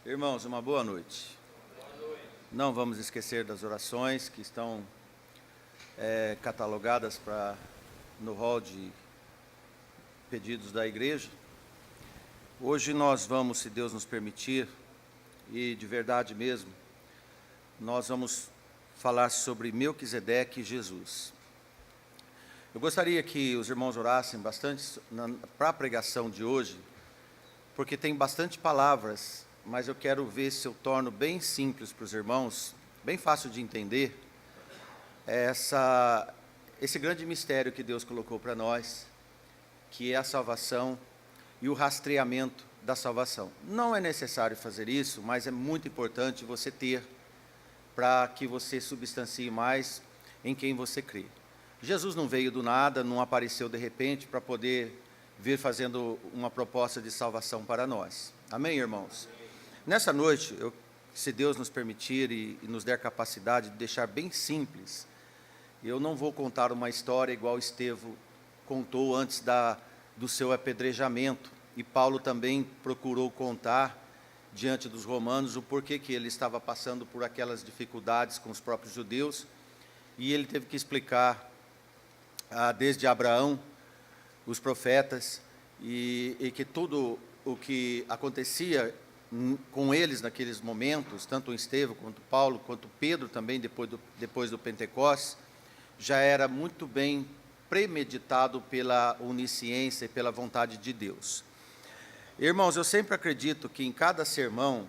Irmãos, uma boa noite. Não vamos esquecer das orações que estão catalogadas no hall de pedidos da igreja. Hoje nós vamos, se Deus nos permitir, e de verdade mesmo, nós vamos falar sobre Melquisedeque e Jesus. Eu gostaria que os irmãos orassem bastante para a pregação de hoje, porque tem bastante palavras, mas eu quero ver se eu torno bem simples para os irmãos, bem fácil de entender, esse grande mistério que Deus colocou para nós, que é a salvação e o rastreamento da salvação. Não é necessário fazer isso, mas é muito importante você ter, para que você substancie mais em quem você crê. Jesus não veio do nada, não apareceu de repente para poder vir fazendo uma proposta de salvação para nós. Amém, irmãos? Nessa noite, se Deus nos permitir e nos der capacidade de deixar bem simples, eu não vou contar uma história igual Estevão contou antes do seu apedrejamento, e Paulo também procurou contar diante dos romanos o porquê que ele estava passando por aquelas dificuldades com os próprios judeus, e ele teve que explicar desde Abraão, os profetas, e que tudo o que acontecia com eles naqueles momentos, tanto Estevão quanto Paulo, quanto Pedro também, depois do Pentecostes, já era muito bem premeditado pela onisciência e pela vontade de Deus. Irmãos, eu sempre acredito que em cada sermão,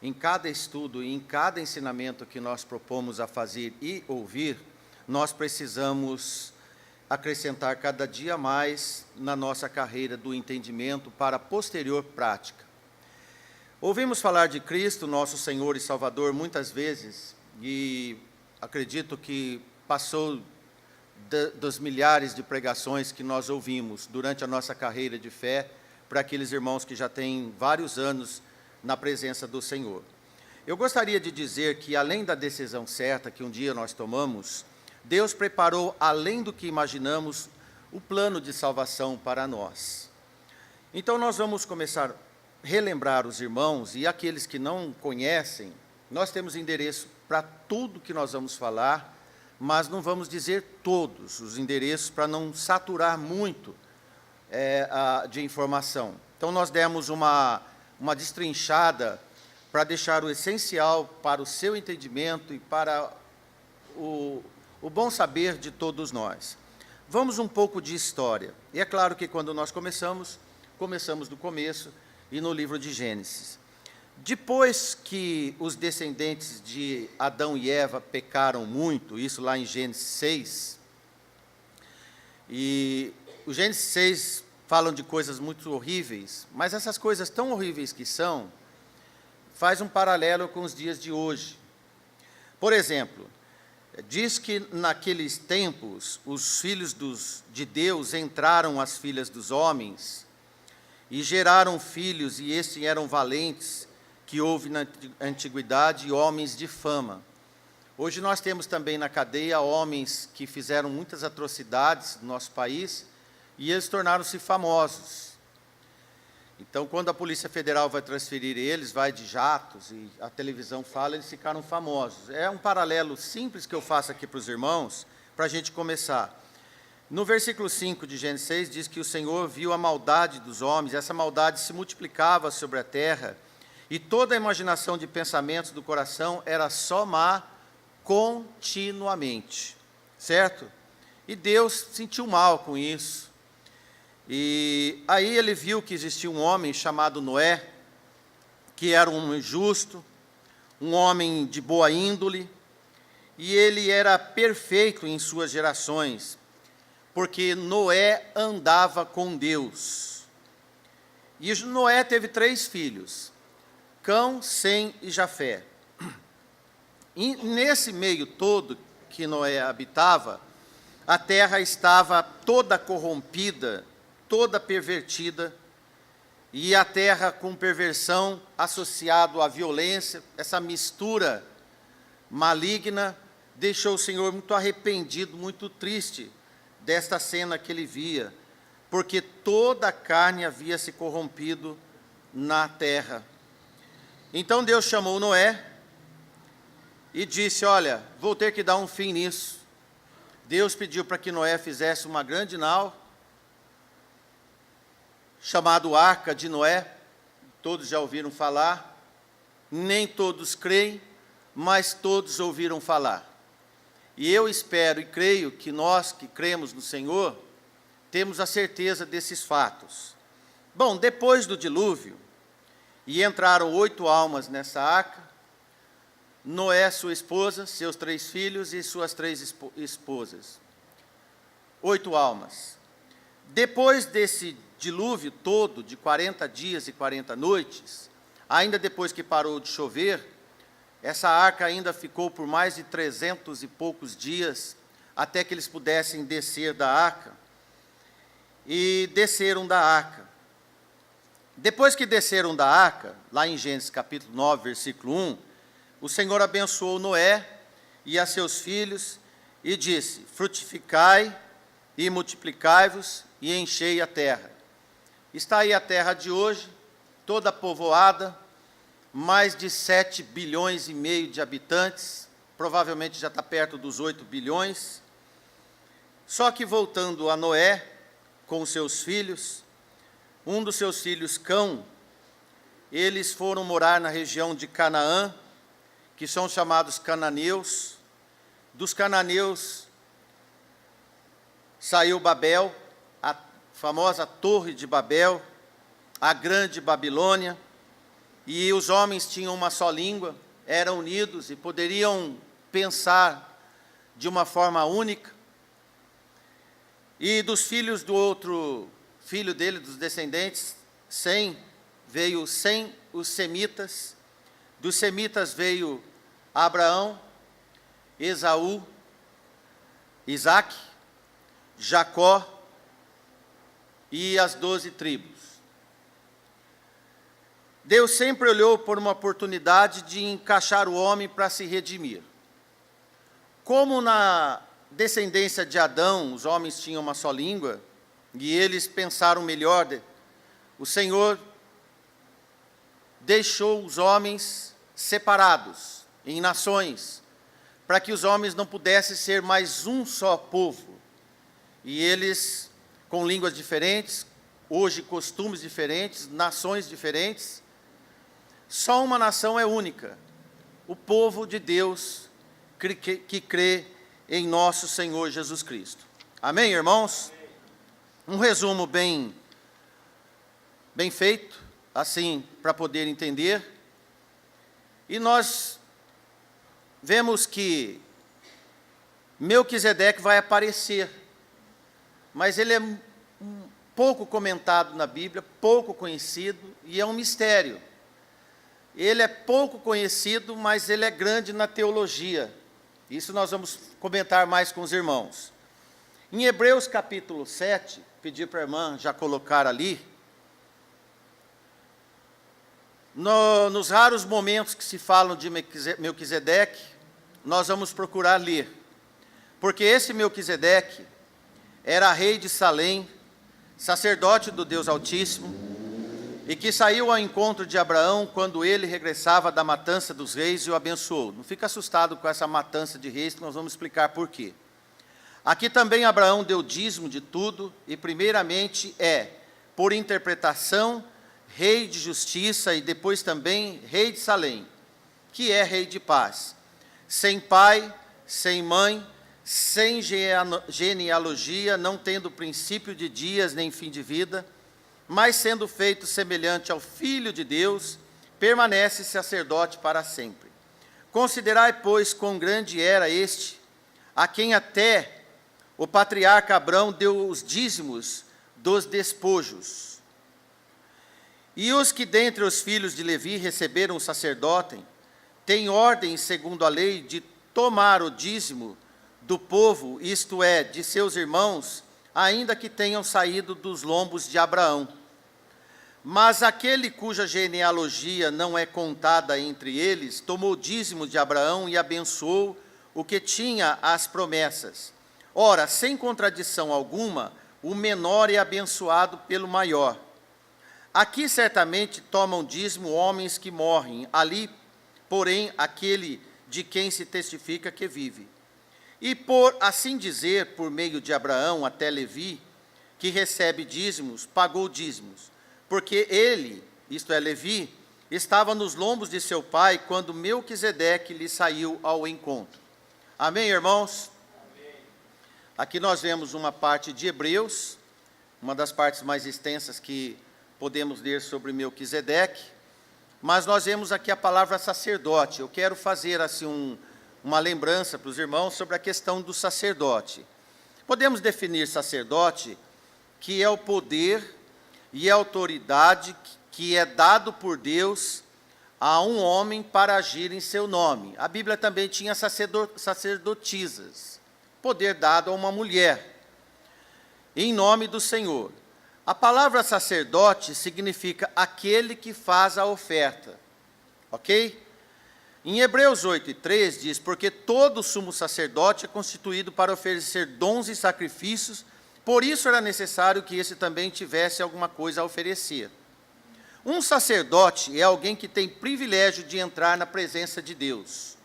em cada estudo e em cada ensinamento que nós propomos a fazer e ouvir, nós precisamos acrescentar cada dia mais na nossa carreira do entendimento para a posterior prática. Ouvimos falar de Cristo, nosso Senhor e Salvador, muitas vezes, e acredito que passou dos milhares de pregações que nós ouvimos durante a nossa carreira de fé, para aqueles irmãos que já têm vários anos na presença do Senhor. Eu gostaria de dizer que, além da decisão certa que um dia nós tomamos, Deus preparou, além do que imaginamos, o plano de salvação para nós. Então, nós vamos começar a relembrar os irmãos e aqueles que não conhecem. Nós temos endereço para tudo que nós vamos falar, mas não vamos dizer todos os endereços para não saturar muito de informação. Então, nós demos uma destrinchada para deixar o essencial para o seu entendimento e para o bom saber de todos nós. Vamos um pouco de história. E é claro que quando nós começamos do começo e no livro de Gênesis. Depois que os descendentes de Adão e Eva pecaram muito, isso lá em Gênesis 6, e o Gênesis 6 falam de coisas muito horríveis, mas essas coisas tão horríveis que são, faz um paralelo com os dias de hoje. Por exemplo, diz que naqueles tempos, os filhos de Deus entraram às filhas dos homens, e geraram filhos, e estes eram valentes, que houve na antiguidade, homens de fama. Hoje nós temos também na cadeia homens que fizeram muitas atrocidades no nosso país, e eles tornaram-se famosos. Então, quando a Polícia Federal vai transferir eles, vai de jatos, e a televisão fala, eles ficaram famosos. É um paralelo simples que eu faço aqui para os irmãos, para a gente começar. No versículo 5 de Gênesis 6, diz que o Senhor viu a maldade dos homens, essa maldade se multiplicava sobre a terra, e toda a imaginação de pensamentos do coração era só má continuamente, certo? E Deus sentiu mal com isso. E aí ele viu que existia um homem chamado Noé, que era um homem justo, um homem de boa índole, e ele era perfeito em suas gerações, porque Noé andava com Deus. E Noé teve 3 filhos, Cão, Sem e Jafé. E nesse meio todo que Noé habitava, a terra estava toda corrompida, toda pervertida, e a terra com perversão associado à violência, essa mistura maligna, deixou o Senhor muito arrependido, muito triste desta cena que ele via, porque toda a carne havia se corrompido na terra. Então Deus chamou Noé e disse: olha, vou ter que dar um fim nisso. Deus pediu para que Noé fizesse uma grande nau, chamada Arca de Noé. Todos já ouviram falar, nem todos creem, mas todos ouviram falar. E eu espero e creio que nós que cremos no Senhor, temos a certeza desses fatos. Bom, depois do dilúvio, e entraram 8 almas nessa arca, Noé, sua esposa, seus 3 filhos e suas 3 esposas. 8 almas. Depois desse dilúvio todo, de 40 dias e 40 noites, ainda depois que parou de chover, essa arca ainda ficou por mais de 300 e poucos dias, até que eles pudessem descer da arca. E desceram da arca. Depois que desceram da arca, lá em Gênesis capítulo 9, versículo 1, o Senhor abençoou Noé e a seus filhos e disse: frutificai e multiplicai-vos e enchei a terra. Está aí a terra de hoje, toda povoada, mais de 7 bilhões e meio de habitantes, provavelmente já está perto dos 8 bilhões. Só que voltando a Noé, com os seus filhos, um dos seus filhos, Cão, eles foram morar na região de Canaã, que são chamados cananeus. Dos cananeus saiu Babel, a famosa Torre de Babel, a grande Babilônia, e os homens tinham uma só língua, eram unidos e poderiam pensar de uma forma única. E dos filhos do outro filho dele, dos descendentes, veio Sem, os semitas. Dos semitas veio Abraão, Esaú, Isaque, Jacó e as 12 tribos. Deus sempre olhou por uma oportunidade de encaixar o homem para se redimir. Como na descendência de Adão, os homens tinham uma só língua, e eles pensaram melhor, o Senhor deixou os homens separados em nações, para que os homens não pudessem ser mais um só povo. E eles, com línguas diferentes, hoje costumes diferentes, nações diferentes, só uma nação é única, o povo de Deus que crê em nosso Senhor Jesus Cristo. Amém, irmãos? Um resumo bem feito, assim, para poder entender. E nós vemos que Melquisedeque vai aparecer, mas ele é pouco comentado na Bíblia, pouco conhecido, e é um mistério. Ele é pouco conhecido, mas ele é grande na teologia. Isso nós vamos comentar mais com os irmãos. Em Hebreus capítulo 7, pedir para a irmã já colocar ali, nos raros momentos que se falam de Melquisedeque, nós vamos procurar ler. Porque esse Melquisedeque era rei de Salém, sacerdote do Deus Altíssimo, e que saiu ao encontro de Abraão quando ele regressava da matança dos reis e o abençoou. Não fica assustado com essa matança de reis, que nós vamos explicar por quê. Aqui também Abraão deu dízimo de tudo, e primeiramente por interpretação, rei de justiça, e depois também rei de Salém, que é rei de paz, sem pai, sem mãe, sem genealogia, não tendo princípio de dias nem fim de vida, mas sendo feito semelhante ao Filho de Deus, permanece sacerdote para sempre. Considerai, pois, quão grande era este, a quem até o patriarca Abrão deu os dízimos dos despojos. E os que dentre os filhos de Levi receberam o sacerdote, têm ordem, segundo a lei, de tomar o dízimo do povo, isto é, de seus irmãos, ainda que tenham saído dos lombos de Abraão. Mas aquele cuja genealogia não é contada entre eles, tomou o dízimo de Abraão e abençoou o que tinha as promessas. Ora, sem contradição alguma, o menor é abençoado pelo maior. Aqui certamente tomam dízimo homens que morrem, ali, porém, aquele de quem se testifica que vive. E por assim dizer, por meio de Abraão até Levi, que recebe dízimos, pagou dízimos, porque ele, isto é, Levi, estava nos lombos de seu pai quando Melquisedeque lhe saiu ao encontro. Amém, irmãos? Amém. Aqui nós vemos uma parte de Hebreus, uma das partes mais extensas que podemos ler sobre Melquisedeque, mas nós vemos aqui a palavra sacerdote. Eu quero fazer assim uma lembrança para os irmãos sobre a questão do sacerdote. Podemos definir sacerdote, que é o poder e a autoridade que é dado por Deus a um homem para agir em seu nome. A Bíblia também tinha sacerdotisas, poder dado a uma mulher, em nome do Senhor. A palavra sacerdote significa aquele que faz a oferta, ok? Em Hebreus 8:3 diz, porque todo sumo sacerdote é constituído para oferecer dons e sacrifícios, por isso era necessário que esse também tivesse alguma coisa a oferecer. Um sacerdote é alguém que tem privilégio de entrar na presença de Deus.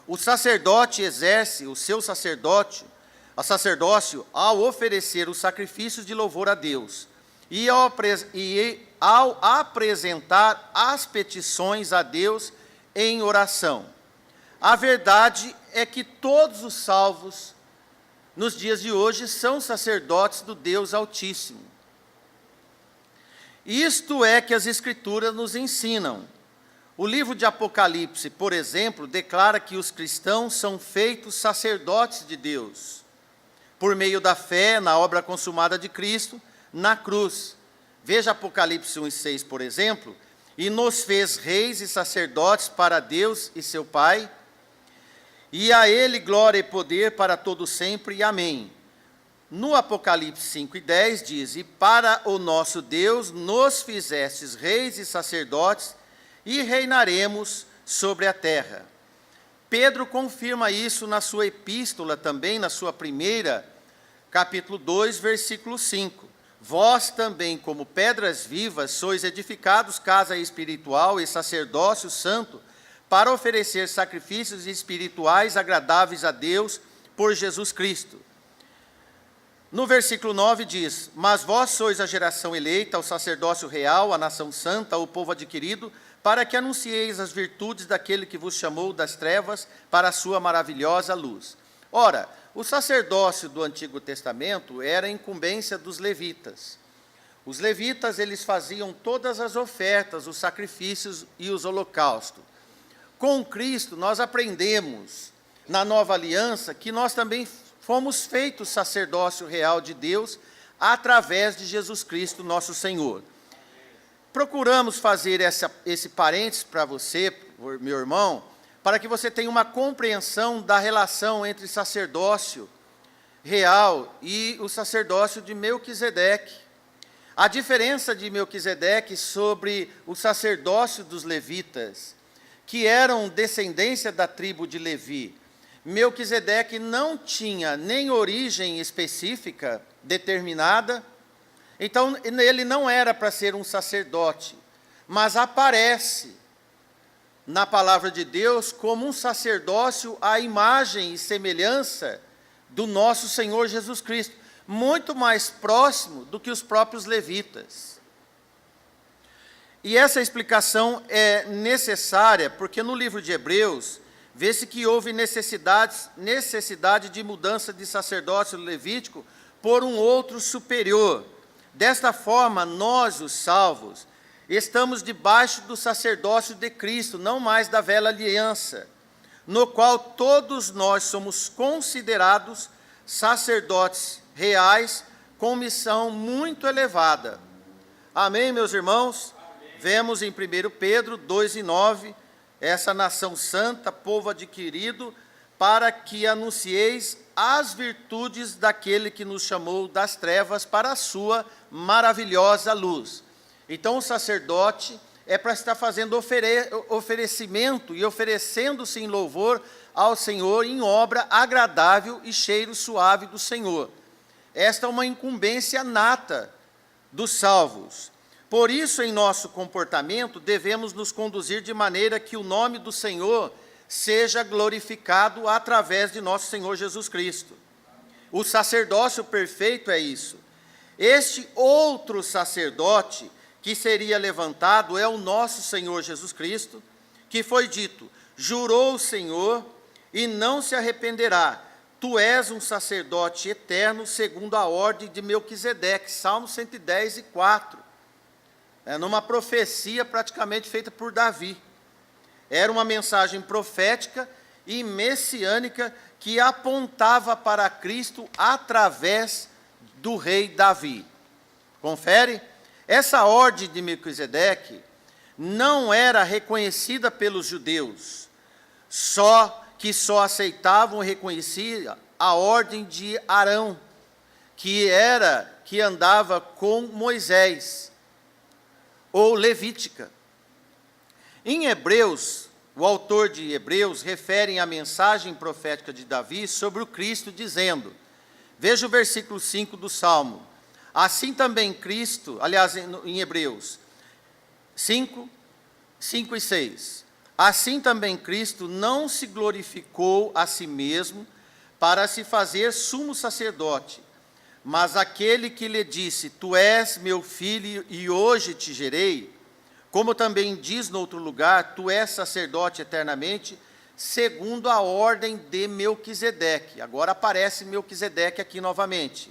O sacerdote exerce o seu sacerdócio ao oferecer os sacrifícios de louvor a Deus e ao apresentar as petições a Deus em oração. A verdade é que todos os salvos nos dias de hoje são sacerdotes do Deus Altíssimo. Isto é que as Escrituras nos ensinam. O livro de Apocalipse, por exemplo, declara que os cristãos são feitos sacerdotes de Deus, por meio da fé na obra consumada de Cristo na cruz. Veja Apocalipse 1:6, por exemplo, e nos fez reis e sacerdotes para Deus e seu Pai, e a Ele glória e poder para todo sempre, amém. No Apocalipse 5:10 diz, e para o nosso Deus nos fizestes reis e sacerdotes, e reinaremos sobre a terra. Pedro confirma isso na sua epístola também, na sua primeira, capítulo 2, versículo 5. Vós também, como pedras vivas, sois edificados casa espiritual e sacerdócio santo, para oferecer sacrifícios espirituais agradáveis a Deus por Jesus Cristo. No versículo 9 diz, mas vós sois a geração eleita, o sacerdócio real, a nação santa, o povo adquirido, para que anuncieis as virtudes daquele que vos chamou das trevas para a sua maravilhosa luz. Ora, o sacerdócio do Antigo Testamento era a incumbência dos levitas. Os levitas, eles faziam todas as ofertas, os sacrifícios e os holocaustos. Com Cristo, nós aprendemos, na nova aliança, que nós também fomos feitos sacerdócio real de Deus, através de Jesus Cristo, nosso Senhor. Procuramos fazer esse parênteses para você, meu irmão, para que você tenha uma compreensão da relação entre sacerdócio real e o sacerdócio de Melquisedeque. A diferença de Melquisedeque sobre o sacerdócio dos levitas, que eram descendência da tribo de Levi. Melquisedeque não tinha nem origem específica determinada, então ele não era para ser um sacerdote, mas aparece na palavra de Deus como um sacerdócio à imagem e semelhança do nosso Senhor Jesus Cristo, muito mais próximo do que os próprios levitas. E essa explicação é necessária, porque no livro de Hebreus, vê-se que houve necessidade de mudança de sacerdócio levítico por um outro superior. Desta forma, nós, os salvos, estamos debaixo do sacerdócio de Cristo, não mais da velha aliança, no qual todos nós somos considerados sacerdotes reais com missão muito elevada. Amém, meus irmãos? Amém. Vemos em 1 Pedro 2:9, essa nação santa, povo adquirido, para que anuncieis as virtudes daquele que nos chamou das trevas para a sua maravilhosa luz. Então, o sacerdote é para estar fazendo oferecimento e oferecendo-se em louvor ao Senhor em obra agradável e cheiro suave do Senhor. Esta é uma incumbência nata dos salvos. Por isso, em nosso comportamento, devemos nos conduzir de maneira que o nome do Senhor seja glorificado através de nosso Senhor Jesus Cristo. O sacerdócio perfeito é isso. Este outro sacerdote que seria levantado é o nosso Senhor Jesus Cristo, que foi dito: jurou o Senhor e não se arrependerá. Tu és um sacerdote eterno segundo a ordem de Melquisedeque. Salmo 110, 4. Numa profecia praticamente feita por Davi. Era uma mensagem profética e messiânica que apontava para Cristo através do rei Davi. Confere? Essa ordem de Melquisedeque não era reconhecida pelos judeus, só aceitavam e reconheciam a ordem de Arão, que andava com Moisés, ou levítica. Em Hebreus, o autor de Hebreus refere a mensagem profética de Davi sobre o Cristo, dizendo, veja o versículo 5 do Salmo, assim também Cristo, aliás, em Hebreus 5 e 6, assim também Cristo não se glorificou a si mesmo para se fazer sumo sacerdote, mas aquele que lhe disse, tu és meu filho e hoje te gerei, como também diz no outro lugar, tu és sacerdote eternamente, segundo a ordem de Melquisedeque. Agora aparece Melquisedeque aqui novamente.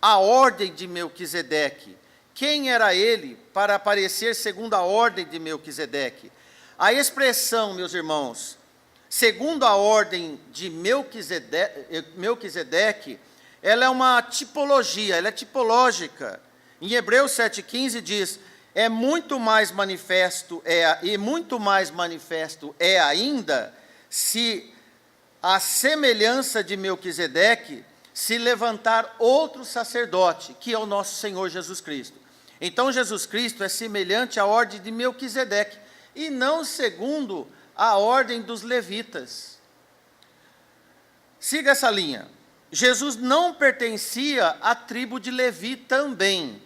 A ordem de Melquisedeque. Quem era ele para aparecer segundo a ordem de Melquisedeque? A expressão, meus irmãos, segundo a ordem de Melquisedeque, ela é uma tipologia, ela é tipológica. Em Hebreus 7,15 diz, muito mais manifesto é ainda, se a semelhança de Melquisedeque se levantar outro sacerdote, que é o nosso Senhor Jesus Cristo. Então Jesus Cristo é semelhante à ordem de Melquisedeque, e não segundo a ordem dos levitas. Siga essa linha. Jesus não pertencia à tribo de Levi também,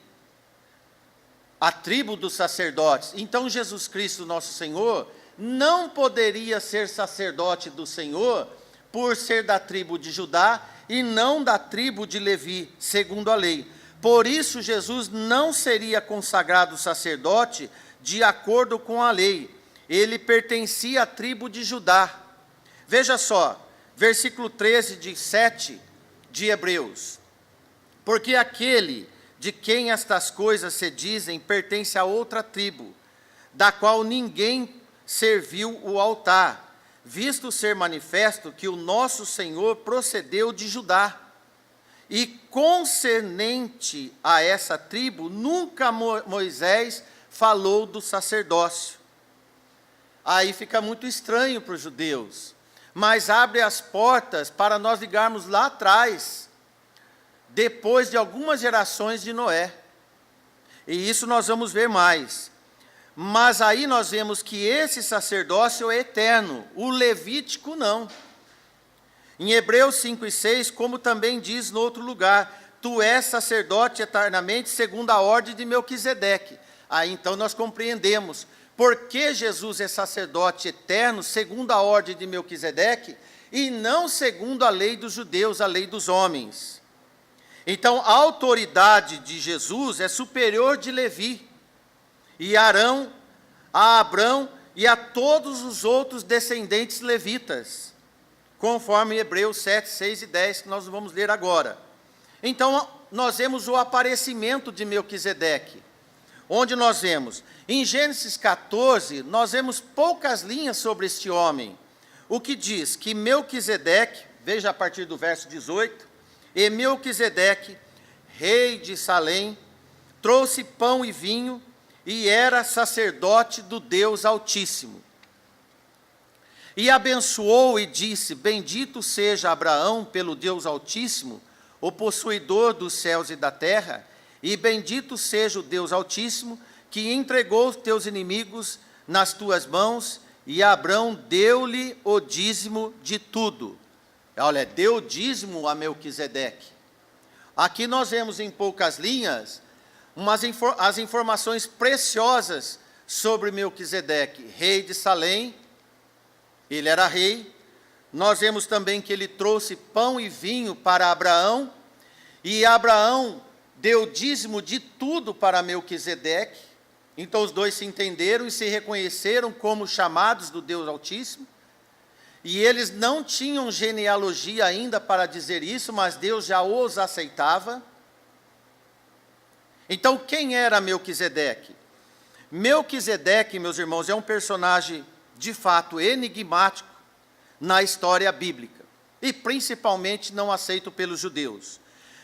a tribo dos sacerdotes. Então Jesus Cristo, nosso Senhor, não poderia ser sacerdote do Senhor por ser da tribo de Judá e não da tribo de Levi, segundo a lei. Por isso Jesus não seria consagrado sacerdote de acordo com a lei. Ele pertencia à tribo de Judá. Veja só, versículo 13 de 7 de Hebreus. Porque aquele de quem estas coisas se dizem pertence a outra tribo, da qual ninguém serviu o altar, visto ser manifesto que o nosso Senhor procedeu de Judá. E concernente a essa tribo, nunca Moisés falou do sacerdócio. Aí fica muito estranho para os judeus, mas abre as portas para nós ligarmos lá atrás, depois de algumas gerações de Noé. E isso nós vamos ver mais. Mas aí nós vemos que esse sacerdócio é eterno, o levítico não. Em Hebreus 5 e 6, como também diz no outro lugar, tu és sacerdote eternamente segundo a ordem de Melquisedeque. Aí então nós compreendemos por que Jesus é sacerdote eterno segundo a ordem de Melquisedeque e não segundo a lei dos judeus, a lei dos homens. Então, a autoridade de Jesus é superior de Levi, e Arão, a Abrão e a todos os outros descendentes levitas, conforme Hebreus 7, 6 e 10, que nós vamos ler agora. Então, nós vemos o aparecimento de Melquisedeque, onde nós vemos, em Gênesis 14, nós vemos poucas linhas sobre este homem, o que diz que Melquisedeque, veja a partir do verso 18, e Melquisedeque, rei de Salém, trouxe pão e vinho, e era sacerdote do Deus Altíssimo. E abençoou e disse, bendito seja Abraão pelo Deus Altíssimo, o possuidor dos céus e da terra, e bendito seja o Deus Altíssimo, que entregou os teus inimigos nas tuas mãos, e Abrão deu-lhe o dízimo de tudo. Olha, deu dízimo a Melquisedeque. Aqui nós vemos em poucas linhas as informações preciosas sobre Melquisedeque, rei de Salém. Ele era rei. Nós vemos também que ele trouxe pão e vinho para Abraão, e Abraão deu dízimo de tudo para Melquisedeque. Então os dois se entenderam e se reconheceram como chamados do Deus Altíssimo. E eles não tinham genealogia ainda para dizer isso, mas Deus já os aceitava. Então quem era Melquisedeque? Melquisedeque, meus irmãos, é um personagem de fato enigmático na história bíblica, e principalmente não aceito pelos judeus.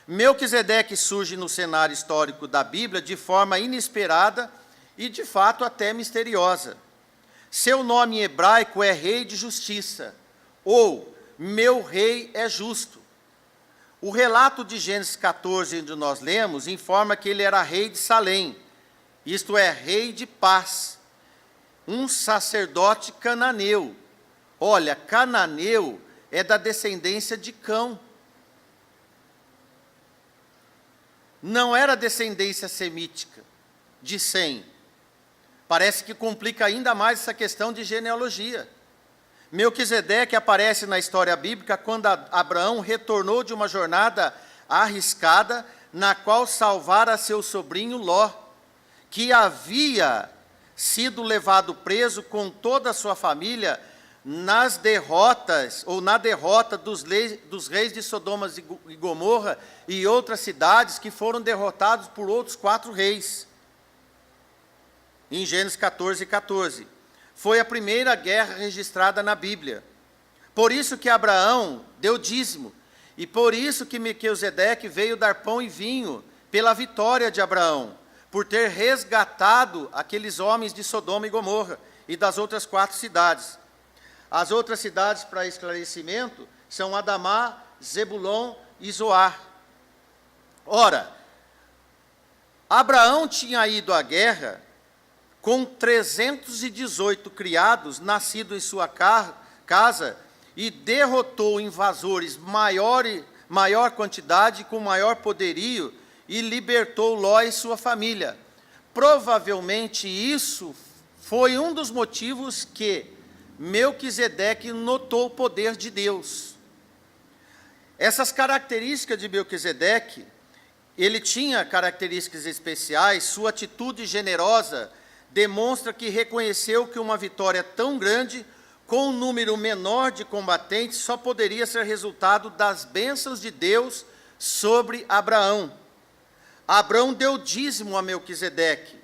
Melquisedeque surge no cenário histórico da Bíblia de forma inesperada e de fato até misteriosa. Seu nome em hebraico é Rei de Justiça, ou Meu Rei é Justo. O relato de Gênesis 14, onde nós lemos, informa que ele era rei de Salém, isto é, rei de paz, um sacerdote cananeu. Olha, cananeu é da descendência de Cão. Não era descendência semítica, de Sem. Parece que complica ainda mais essa questão de genealogia. Melquisedeque aparece na história bíblica quando Abraão retornou de uma jornada arriscada, na qual salvara seu sobrinho Ló, que havia sido levado preso com toda a sua família nas derrotas, ou na derrota dos reis de Sodoma e Gomorra e outras cidades que foram derrotados por outros 4 reis. Em Gênesis 14, 14. Foi a primeira guerra registrada na Bíblia. Por isso que Abraão deu dízimo, e por isso que Melquisedeque veio dar pão e vinho pela vitória de Abraão, por ter resgatado aqueles homens de Sodoma e Gomorra e das outras 4 cidades. As outras cidades, para esclarecimento, são Adamá, Zebulon e Zoar. Ora, Abraão tinha ido à guerra com 318 criados, nascidos em sua casa, e derrotou invasores maior quantidade, com maior poderio, e libertou Ló e sua família. Provavelmente isso foi um dos motivos que Melquisedeque notou o poder de Deus. Essas características de Melquisedeque, ele tinha características especiais, sua atitude generosa demonstra que reconheceu que uma vitória tão grande, com um número menor de combatentes, só poderia ser resultado das bênçãos de Deus sobre Abraão. Abraão deu dízimo a Melquisedeque.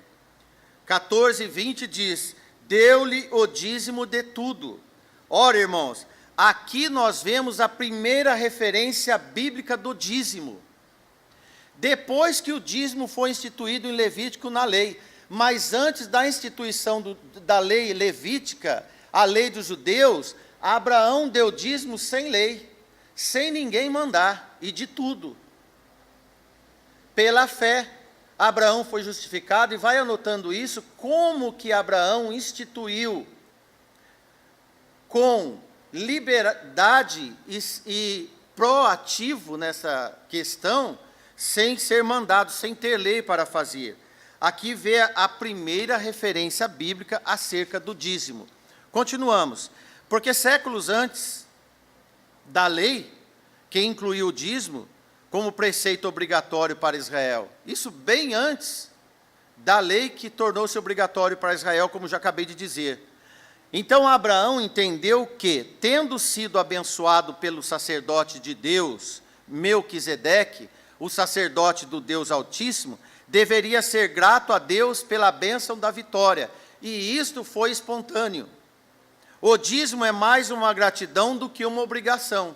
14, 20 diz: deu-lhe o dízimo de tudo. Ora, irmãos, aqui nós vemos a primeira referência bíblica do dízimo. Depois que o dízimo foi instituído em Levítico na lei, mas antes da instituição da lei levítica, a lei dos judeus, Abraão deu dízimo sem lei, sem ninguém mandar, e de tudo. Pela fé, Abraão foi justificado, e vai anotando isso, como que Abraão instituiu com liberdade e proativo nessa questão, sem ser mandado, sem ter lei para fazer. Aqui vê a primeira referência bíblica acerca do dízimo. Continuamos. Porque séculos antes da lei, que incluiu o dízimo como preceito obrigatório para Israel, isso bem antes da lei que tornou-se obrigatório para Israel, como já acabei de dizer. Então Abraão entendeu que, tendo sido abençoado pelo sacerdote de Deus, Melquisedeque, o sacerdote do Deus Altíssimo, deveria ser grato a Deus pela bênção da vitória, e isto foi espontâneo. O dízimo é mais uma gratidão do que uma obrigação.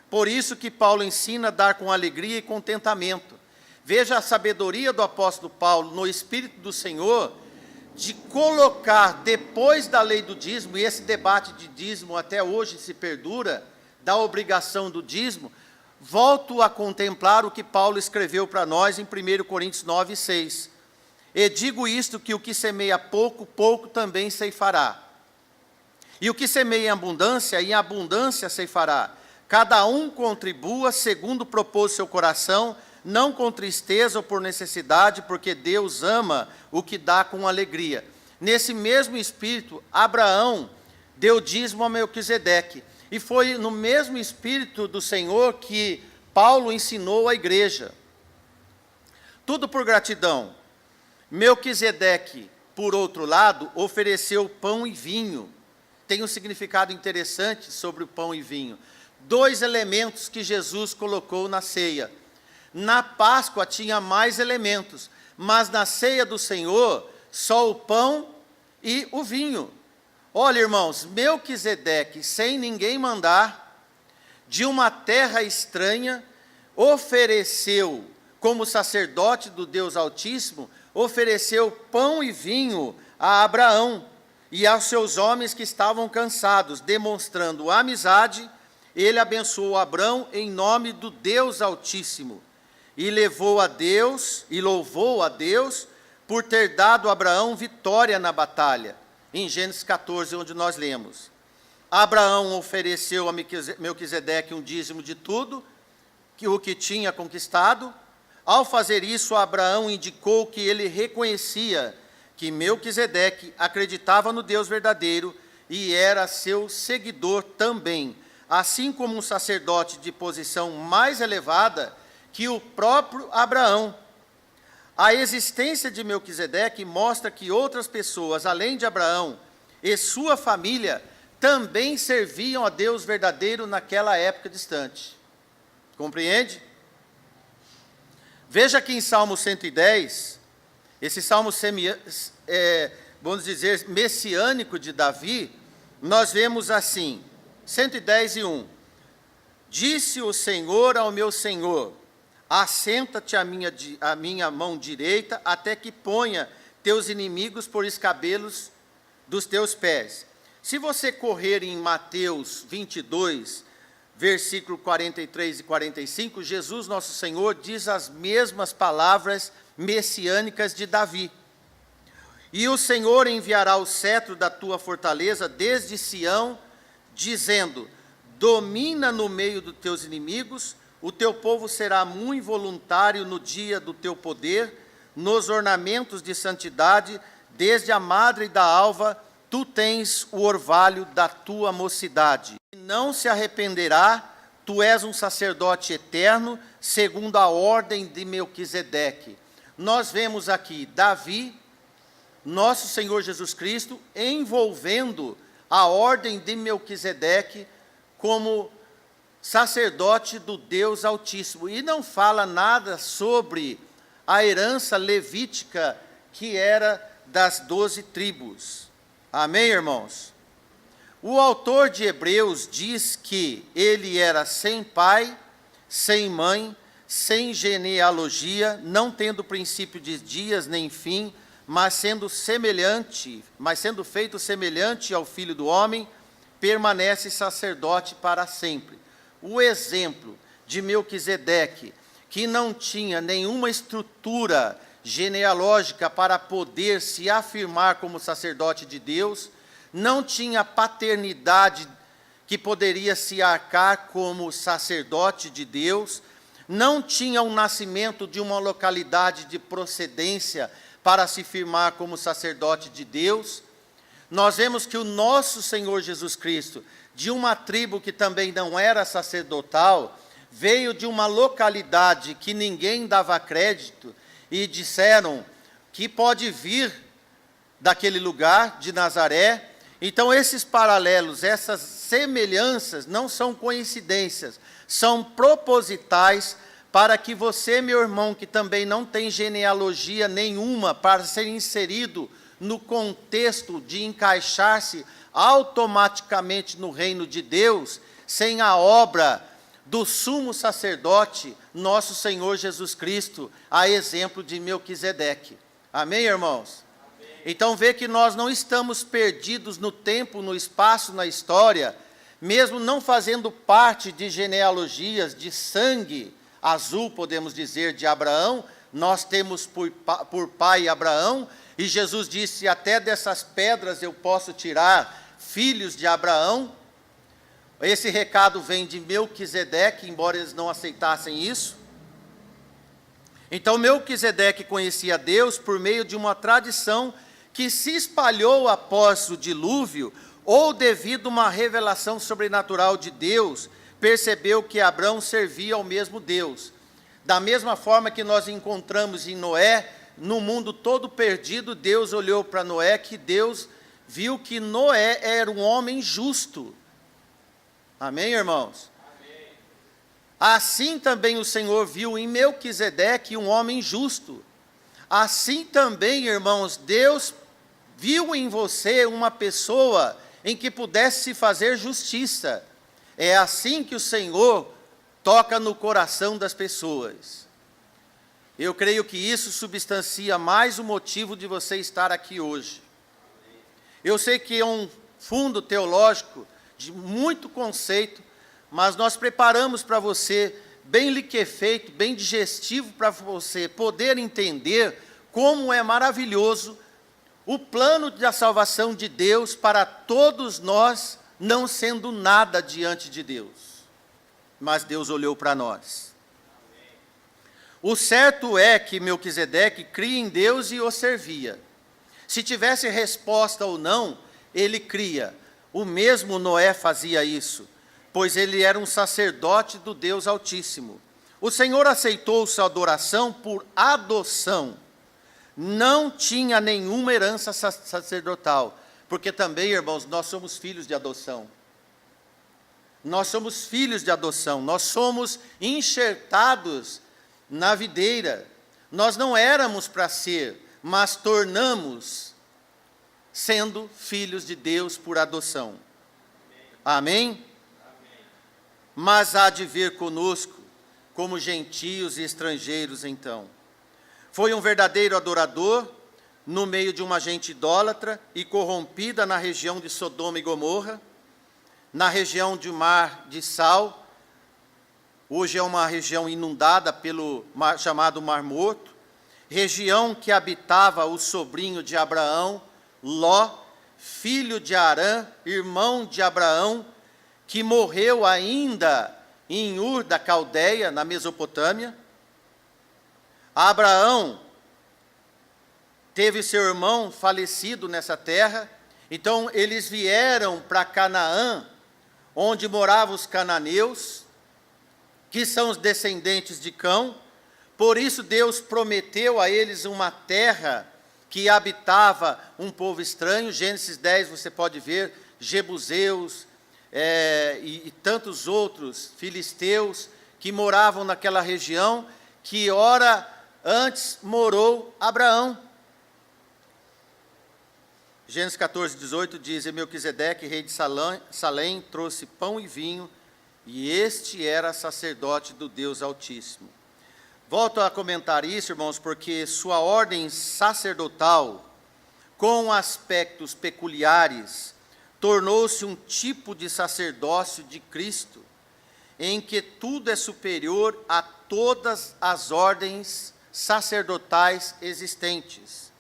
Por isso que Paulo ensina a dar com alegria e contentamento. Veja a sabedoria do apóstolo Paulo no Espírito do Senhor, de colocar depois da lei do dízimo, e esse debate de dízimo até hoje se perdura, da obrigação do dízimo. Volto a contemplar o que Paulo escreveu para nós em 1 Coríntios 9, 6. E digo isto, que o que semeia pouco, pouco também ceifará. E o que semeia em abundância ceifará. Cada um contribua segundo propôs seu coração, não com tristeza ou por necessidade, porque Deus ama o que dá com alegria. Nesse mesmo espírito, Abraão deu dízimo a Melquisedeque. E foi no mesmo espírito do Senhor que Paulo ensinou à igreja. Tudo por gratidão. Melquisedeque, por outro lado, ofereceu pão e vinho. Tem um significado interessante sobre o pão e vinho. 2 elementos que Jesus colocou na ceia. Na Páscoa tinha mais elementos, mas na ceia do Senhor, só o pão e o vinho. Olha, irmãos, Melquisedeque, sem ninguém mandar, de uma terra estranha, ofereceu, como sacerdote do Deus Altíssimo, ofereceu pão e vinho a Abraão e aos seus homens que estavam cansados, demonstrando amizade. Ele abençoou Abraão em nome do Deus Altíssimo e louvou a Deus por ter dado a Abraão vitória na batalha. Em Gênesis 14, onde nós lemos. Abraão ofereceu a Melquisedeque um dízimo de tudo, o que tinha conquistado. Ao fazer isso, Abraão indicou que ele reconhecia que Melquisedeque acreditava no Deus verdadeiro e era seu seguidor também, assim como um sacerdote de posição mais elevada que o próprio Abraão. A existência de Melquisedeque mostra que outras pessoas, além de Abraão e sua família, também serviam a Deus verdadeiro naquela época distante. Compreende? Veja aqui em Salmo 110, esse salmo vamos dizer, messiânico de Davi, nós vemos assim, 110:1. Disse o Senhor ao meu Senhor: assenta-te à minha mão direita, até que ponha teus inimigos por escabelos dos teus pés. Se você correr em Mateus 22, versículo 43 e 45, Jesus, nosso Senhor, diz as mesmas palavras messiânicas de Davi. E o Senhor enviará o cetro da tua fortaleza desde Sião, dizendo: domina no meio dos teus inimigos. O teu povo será muito voluntário no dia do teu poder, nos ornamentos de santidade, desde a madre da alva, tu tens o orvalho da tua mocidade. Não se arrependerá, tu és um sacerdote eterno, segundo a ordem de Melquisedeque. Nós vemos aqui Davi, nosso Senhor Jesus Cristo, envolvendo a ordem de Melquisedeque como sacerdote do Deus Altíssimo, e não fala nada sobre a herança levítica que era das 12 tribos. Amém, irmãos? O autor de Hebreus diz que ele era sem pai, sem mãe, sem genealogia, não tendo princípio de dias nem fim, mas sendo feito semelhante ao Filho do Homem, permanece sacerdote para sempre. O exemplo de Melquisedeque, que não tinha nenhuma estrutura genealógica para poder se afirmar como sacerdote de Deus, não tinha paternidade que poderia se arcar como sacerdote de Deus, não tinha um nascimento de uma localidade de procedência para se firmar como sacerdote de Deus. Nós vemos que o nosso Senhor Jesus Cristo, de uma tribo que também não era sacerdotal, veio de uma localidade que ninguém dava crédito, e disseram que pode vir daquele lugar, de Nazaré. Então esses paralelos, essas semelhanças, não são coincidências, são propositais para que você, meu irmão, que também não tem genealogia nenhuma para ser inserido no contexto de encaixar-se automaticamente no reino de Deus, sem a obra do sumo sacerdote, nosso Senhor Jesus Cristo, a exemplo de Melquisedeque. Amém, irmãos? Amém. Então vê que nós não estamos perdidos no tempo, no espaço, na história, mesmo não fazendo parte de genealogias de sangue azul, podemos dizer, de Abraão, nós temos por pai Abraão, e Jesus disse: até dessas pedras eu posso tirar filhos de Abraão. Esse recado vem de Melquisedeque, embora eles não aceitassem isso. Então Melquisedeque conhecia Deus por meio de uma tradição que se espalhou após o dilúvio, ou devido a uma revelação sobrenatural de Deus, percebeu que Abraão servia ao mesmo Deus. Da mesma forma que nós encontramos em Noé, no mundo todo perdido, Deus olhou para Noé, que Deus viu que Noé era um homem justo. Amém, irmãos? Amém. Assim também o Senhor viu em Melquisedeque um homem justo. Assim também, irmãos, Deus viu em você uma pessoa em que pudesse fazer justiça. É assim que o Senhor toca no coração das pessoas. Eu creio que isso substancia mais o motivo de você estar aqui hoje. Eu sei que é um fundo teológico de muito conceito, mas nós preparamos para você, bem liquefeito, bem digestivo, para você poder entender como é maravilhoso o plano da salvação de Deus para todos nós, não sendo nada diante de Deus. Mas Deus olhou para nós. O certo é que Melquisedeque cria em Deus e o servia. Se tivesse resposta ou não, ele cria. O mesmo Noé fazia isso, pois ele era um sacerdote do Deus Altíssimo. O Senhor aceitou sua adoração por adoção. Não tinha nenhuma herança sacerdotal, porque também, irmãos, nós somos filhos de adoção. Nós somos filhos de adoção, nós somos enxertados na videira. Nós não éramos para ser, mas tornamos sendo filhos de Deus por adoção. Amém? Amém? Mas há de vir conosco como gentios e estrangeiros então. Foi um verdadeiro adorador no meio de uma gente idólatra e corrompida na região de Sodoma e Gomorra, na região de Mar de Sal. Hoje é uma região inundada pelo chamado Mar Morto, região que habitava o sobrinho de Abraão, Ló, filho de Arã, irmão de Abraão, que morreu ainda em Ur da Caldeia, na Mesopotâmia. Abraão teve seu irmão falecido nessa terra, então eles vieram para Canaã, onde moravam os cananeus, que são os descendentes de Cão. Por isso Deus prometeu a eles uma terra que habitava um povo estranho. Gênesis 10 você pode ver, Jebuseus e tantos outros filisteus que moravam naquela região, que ora antes morou Abraão. Gênesis 14, 18 diz: E Melquisedeque, rei de Salém, trouxe pão e vinho, e este era sacerdote do Deus Altíssimo. Volto a comentar isso, irmãos, porque sua ordem sacerdotal, com aspectos peculiares, tornou-se um tipo de sacerdócio de Cristo, em que tudo é superior a todas as ordens sacerdotais existentes.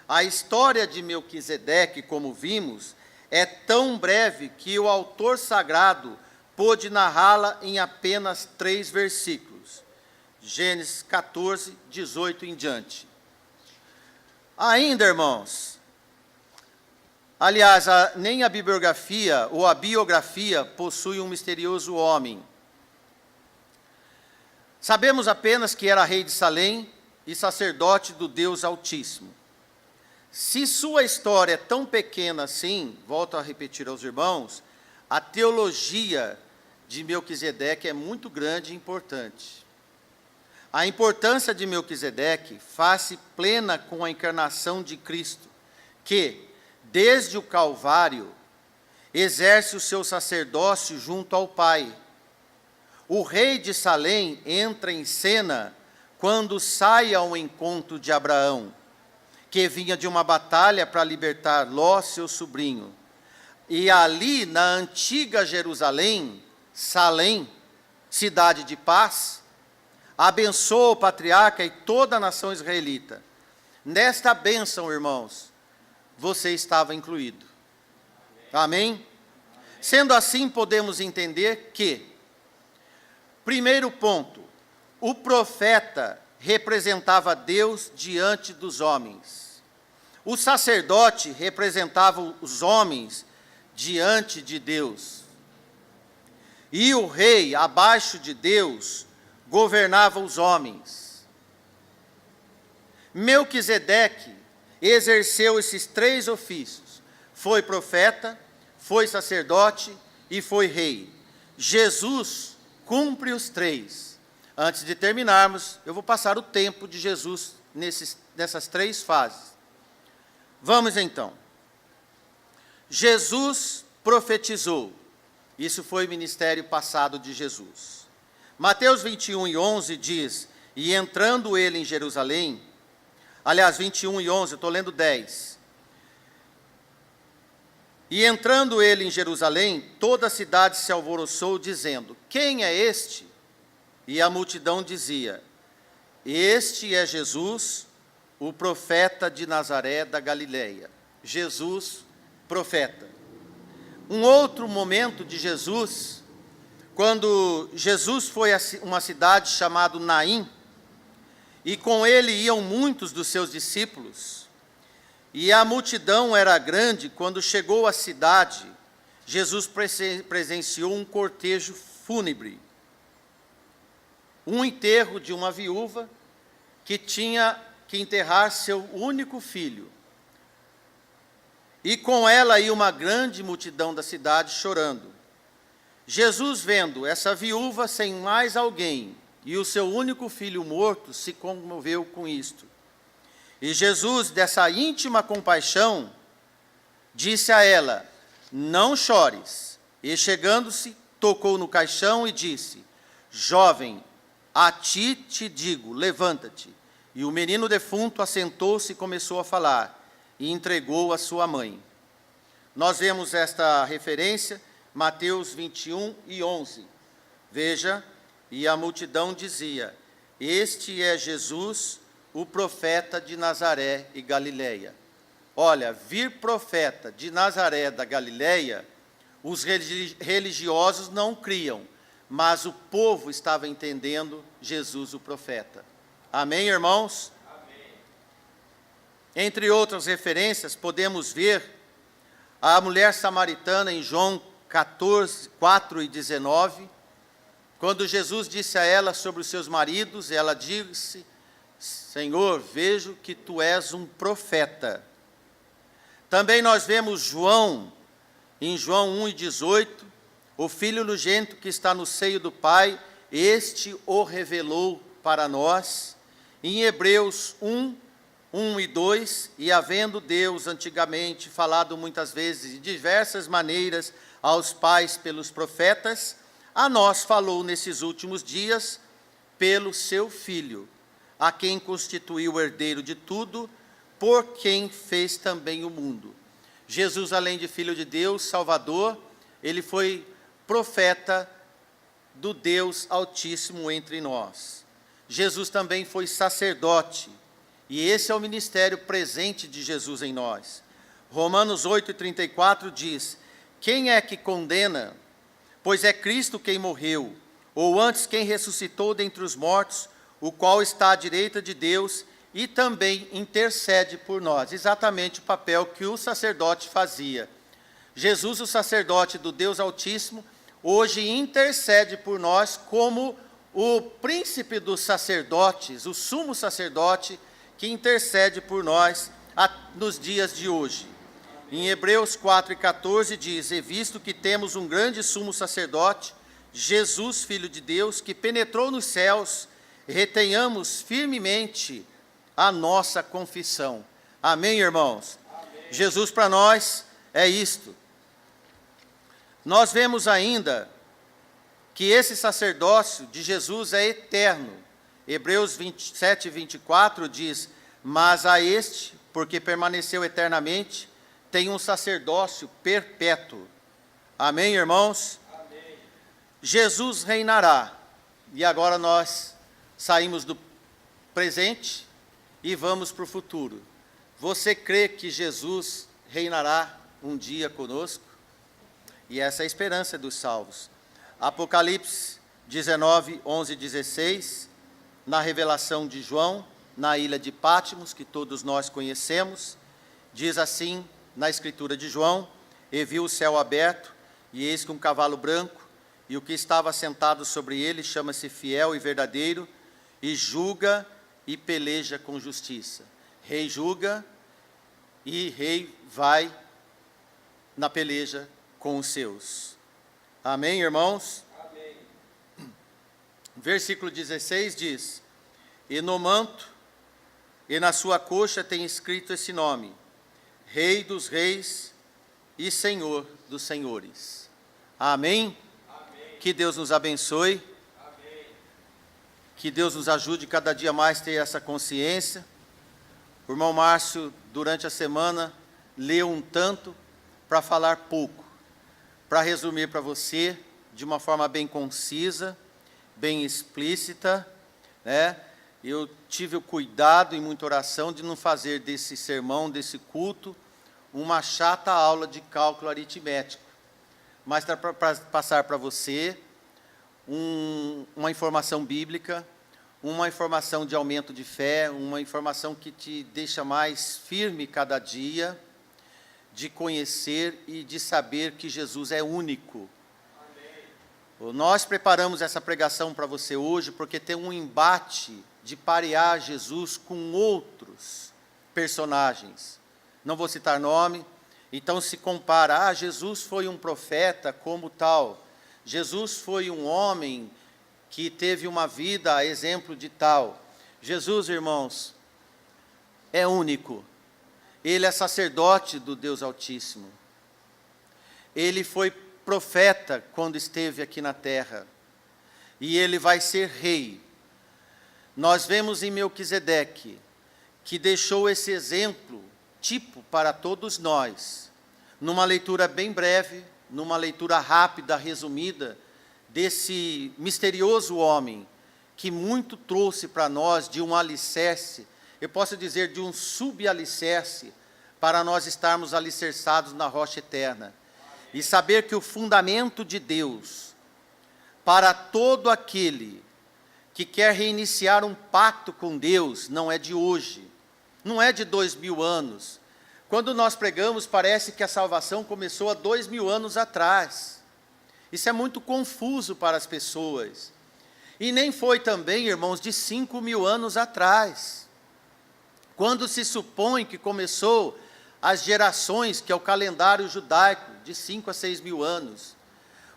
A história de Melquisedeque, como vimos, é tão breve que o autor sagrado pôde narrá-la em apenas 3 versículos. Gênesis 14, 18 em diante. Ainda, irmãos, aliás, nem a bibliografia ou a biografia possui um misterioso homem. Sabemos apenas que era rei de Salém e sacerdote do Deus Altíssimo. Se sua história é tão pequena assim, volto a repetir aos irmãos, a teologia de Melquisedeque é muito grande e importante. A importância de Melquisedeque faz-se plena com a encarnação de Cristo, que, desde o Calvário, exerce o seu sacerdócio junto ao Pai. O rei de Salém entra em cena quando sai ao encontro de Abraão, que vinha de uma batalha para libertar Ló, seu sobrinho. E ali, na antiga Jerusalém, Salém, cidade de paz, abençoa o patriarca e toda a nação israelita. Nesta bênção, irmãos, você estava incluído. Amém? Amém? Sendo assim, podemos entender que, primeiro ponto, o profeta representava Deus diante dos homens. O sacerdote representava os homens diante de Deus. E o rei, abaixo de Deus, governava os homens. Melquisedeque exerceu esses 3 ofícios. Foi profeta, foi sacerdote e foi rei. Jesus cumpre os 3. Antes de terminarmos, eu vou passar o tempo de Jesus nessas 3 fases. Vamos então. Jesus profetizou. Isso foi o ministério passado de Jesus. Mateus 21:11 diz: e entrando ele em Jerusalém, aliás, 21:11, eu estou lendo 10. E entrando ele em Jerusalém, toda a cidade se alvoroçou, dizendo: quem é este? E a multidão dizia: este é Jesus, o profeta de Nazaré da Galileia. Jesus, profeta. Um outro momento de Jesus, quando Jesus foi a uma cidade chamada Naim, e com ele iam muitos dos seus discípulos, e a multidão era grande. Quando chegou à cidade, Jesus presenciou um cortejo fúnebre, um enterro de uma viúva que tinha que enterrar seu único filho. E com ela ia uma grande multidão da cidade chorando. Jesus, vendo essa viúva sem mais alguém, e o seu único filho morto, se comoveu com isto. E Jesus, dessa íntima compaixão, disse a ela: não chores. E chegando-se, tocou no caixão e disse: jovem, a ti te digo, levanta-te. E o menino defunto assentou-se e começou a falar, e entregou a sua mãe. Nós vemos esta referência, Mateus 21:11. Veja, e a multidão dizia: este é Jesus, o profeta de Nazaré e Galileia. Olha, vir profeta de Nazaré da Galileia, os religiosos não criam, mas o povo estava entendendo Jesus, o profeta. Amém, irmãos? Amém. Entre outras referências, podemos ver a mulher samaritana em João 14, 4 e 19, quando Jesus disse a ela sobre os seus maridos, ela disse: Senhor, vejo que tu és um profeta. Também nós vemos João, em João 1:18, o Filho unigênito que está no seio do Pai, este o revelou para nós. Em Hebreus 1:1 e 2, e havendo Deus antigamente falado muitas vezes de diversas maneiras aos pais pelos profetas, a nós falou nesses últimos dias pelo seu Filho, a quem constituiu o herdeiro de tudo, por quem fez também o mundo. Jesus, além de Filho de Deus, Salvador, ele foi profeta do Deus Altíssimo entre nós. Jesus também foi sacerdote, e esse é o ministério presente de Jesus em nós. Romanos 8:34 diz: quem é que condena? Pois é Cristo quem morreu, ou antes quem ressuscitou dentre os mortos, o qual está à direita de Deus e também intercede por nós. Exatamente o papel que o sacerdote fazia. Jesus, o sacerdote do Deus Altíssimo, hoje intercede por nós como o príncipe dos sacerdotes, o sumo sacerdote que intercede por nós nos dias de hoje. Em Hebreus 4:14 diz: e visto que temos um grande sumo sacerdote, Jesus, Filho de Deus, que penetrou nos céus, retenhamos firmemente a nossa confissão. Amém, irmãos? Amém. Jesus para nós é isto. Nós vemos ainda que esse sacerdócio de Jesus é eterno. Hebreus 27:24 diz: mas a este, porque permaneceu eternamente, tem um sacerdócio perpétuo. Amém, irmãos? Amém. Jesus reinará. E agora nós saímos do presente e vamos para o futuro. Você crê que Jesus reinará um dia conosco? E essa é a esperança dos salvos. Apocalipse 19:11 e 16, na revelação de João, na ilha de Patmos, que todos nós conhecemos. Diz assim, na escritura de João: e viu o céu aberto, e eis que um cavalo branco, e o que estava sentado sobre ele chama-se Fiel e Verdadeiro, e julga e peleja com justiça. Rei julga e rei vai na peleja com os seus. Amém, irmãos? Amém. Versículo 16 diz: e no manto e na sua coxa tem escrito esse nome: Rei dos Reis e Senhor dos Senhores. Amém? Amém. Que Deus nos abençoe. Amém. Que Deus nos ajude cada dia mais a ter essa consciência. O irmão Márcio, durante a semana, leu um tanto para falar pouco. Para resumir para você, de uma forma bem concisa, bem explícita, né? Eu tive o cuidado e muita oração de não fazer desse sermão, desse culto, uma chata aula de cálculo aritmético, mas para passar para você uma informação bíblica, uma informação de aumento de fé, uma informação que te deixa mais firme cada dia, de conhecer e de saber que Jesus é único. Amém. Nós preparamos essa pregação para você hoje porque tem um embate de parear Jesus com outros personagens. Não vou citar nome. Então se compara, Jesus foi um profeta como tal. Jesus foi um homem que teve uma vida a exemplo de tal. Jesus, irmãos, é único. Ele é sacerdote do Deus Altíssimo. Ele foi profeta quando esteve aqui na terra. E ele vai ser rei. Nós vemos em Melquisedeque, que deixou esse exemplo, tipo para todos nós, numa leitura bem breve, numa leitura rápida, resumida, desse misterioso homem, que muito trouxe para nós de um alicerce, eu posso dizer de um subalicerce, para nós estarmos alicerçados na rocha eterna. E saber que o fundamento de Deus, para todo aquele que quer reiniciar um pacto com Deus, não é de hoje, não é de 2000 anos. Quando nós pregamos, parece que a salvação começou há 2000 anos atrás. Isso é muito confuso para as pessoas. E nem foi também, irmãos, de 5000 anos atrás. Quando se supõe que começou as gerações, que é o calendário judaico, de 5 a 6 mil anos.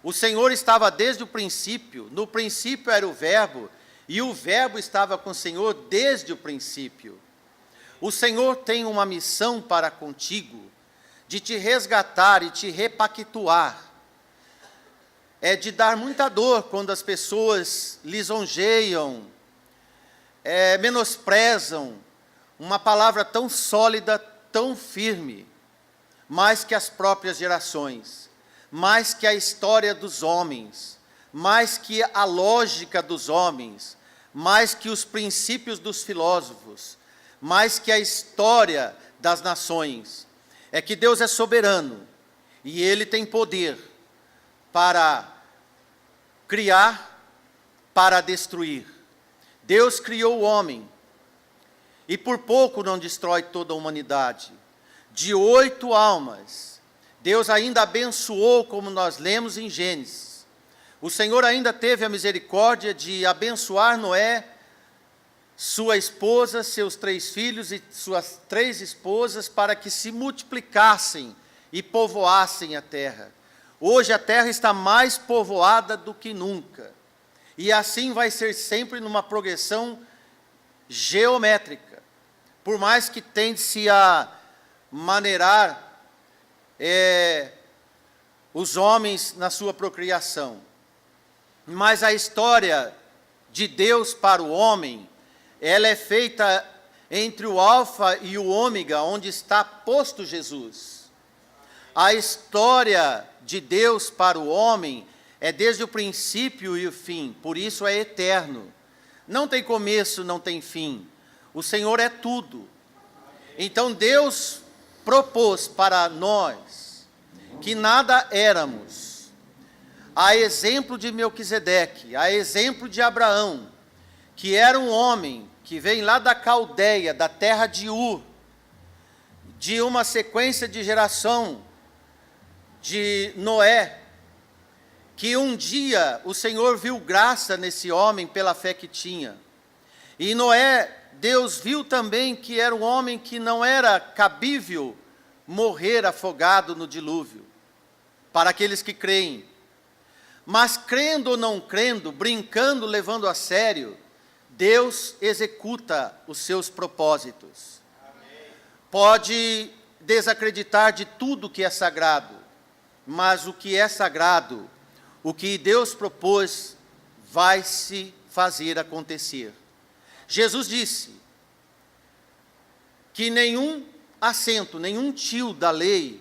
O Senhor estava desde o princípio, no princípio era o Verbo, e o Verbo estava com o Senhor desde o princípio. O Senhor tem uma missão para contigo, de te resgatar e te repactuar. É de dar muita dor quando as pessoas lisonjeiam, menosprezam uma palavra tão sólida, tão firme, mais que as próprias gerações, mais que a história dos homens, mais que a lógica dos homens, mais que os princípios dos filósofos, mais que a história das nações. É que Deus é soberano e Ele tem poder para criar, para destruir. Deus criou o homem e por pouco não destrói toda a humanidade. De 8 almas, Deus ainda abençoou, como nós lemos em Gênesis. O Senhor ainda teve a misericórdia de abençoar Noé, sua esposa, seus 3 filhos e suas 3 esposas, para que se multiplicassem e povoassem a terra. Hoje a terra está mais povoada do que nunca. E assim vai ser sempre numa progressão geométrica. Por mais que tende-se a maneirar os homens na sua procriação. Mas a história de Deus para o homem, ela é feita entre o alfa e o ômega, onde está posto Jesus. A história de Deus para o homem é desde o princípio e o fim, por isso é eterno. Não tem começo, não tem fim. O Senhor é tudo. Então Deus propôs para nós que nada éramos, a exemplo de Melquisedeque, a exemplo de Abraão, que era um homem que vem lá da Caldeia, da terra de Ur, de uma sequência de geração de Noé, que um dia o Senhor viu graça nesse homem pela fé que tinha. E Noé, Deus viu também que era um homem que não era cabível morrer afogado no dilúvio, para aqueles que creem. Mas crendo ou não crendo, brincando, levando a sério, Deus executa os seus propósitos. Amém. Pode desacreditar de tudo que é sagrado, mas o que é sagrado, o que Deus propôs, vai se fazer acontecer. Jesus disse que nenhum assento, nenhum tio da lei,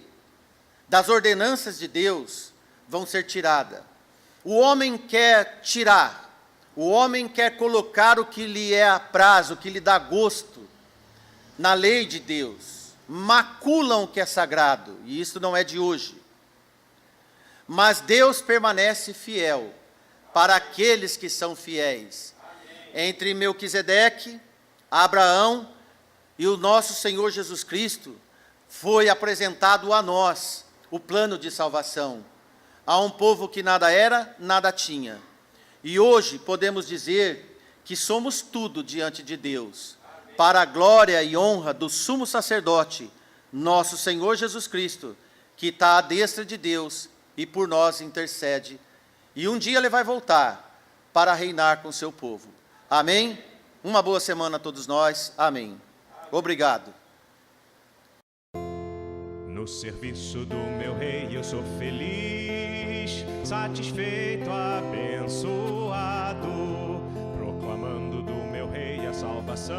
das ordenanças de Deus, vão ser tiradas. O homem quer tirar, o homem quer colocar o que lhe é apraz, o que lhe dá gosto, na lei de Deus. Maculam o que é sagrado, e isso não é de hoje. Mas Deus permanece fiel para aqueles que são fiéis. Entre Melquisedeque, Abraão e o nosso Senhor Jesus Cristo, foi apresentado a nós o plano de salvação. A um povo que nada era, nada tinha. E hoje podemos dizer que somos tudo diante de Deus, para a glória e honra do sumo sacerdote, nosso Senhor Jesus Cristo, que está à destra de Deus e por nós intercede. E um dia Ele vai voltar para reinar com o seu povo. Amém? Uma boa semana a todos nós. Amém. Obrigado. No serviço do meu rei eu sou feliz, satisfeito, abençoado, proclamando do meu rei a salvação.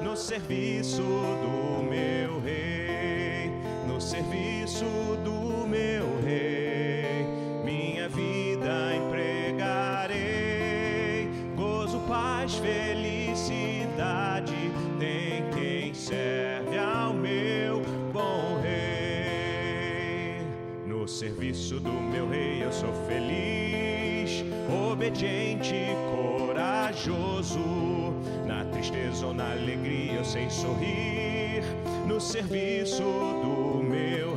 No serviço do meu rei, no serviço do meu rei, minha vida empregarei. Gozo, paz, felicidade, tem quem serve ao meu bom rei. No serviço do meu rei eu sou feliz, obediente, corajoso, na tristeza ou na alegria eu sei sorrir. No serviço do meu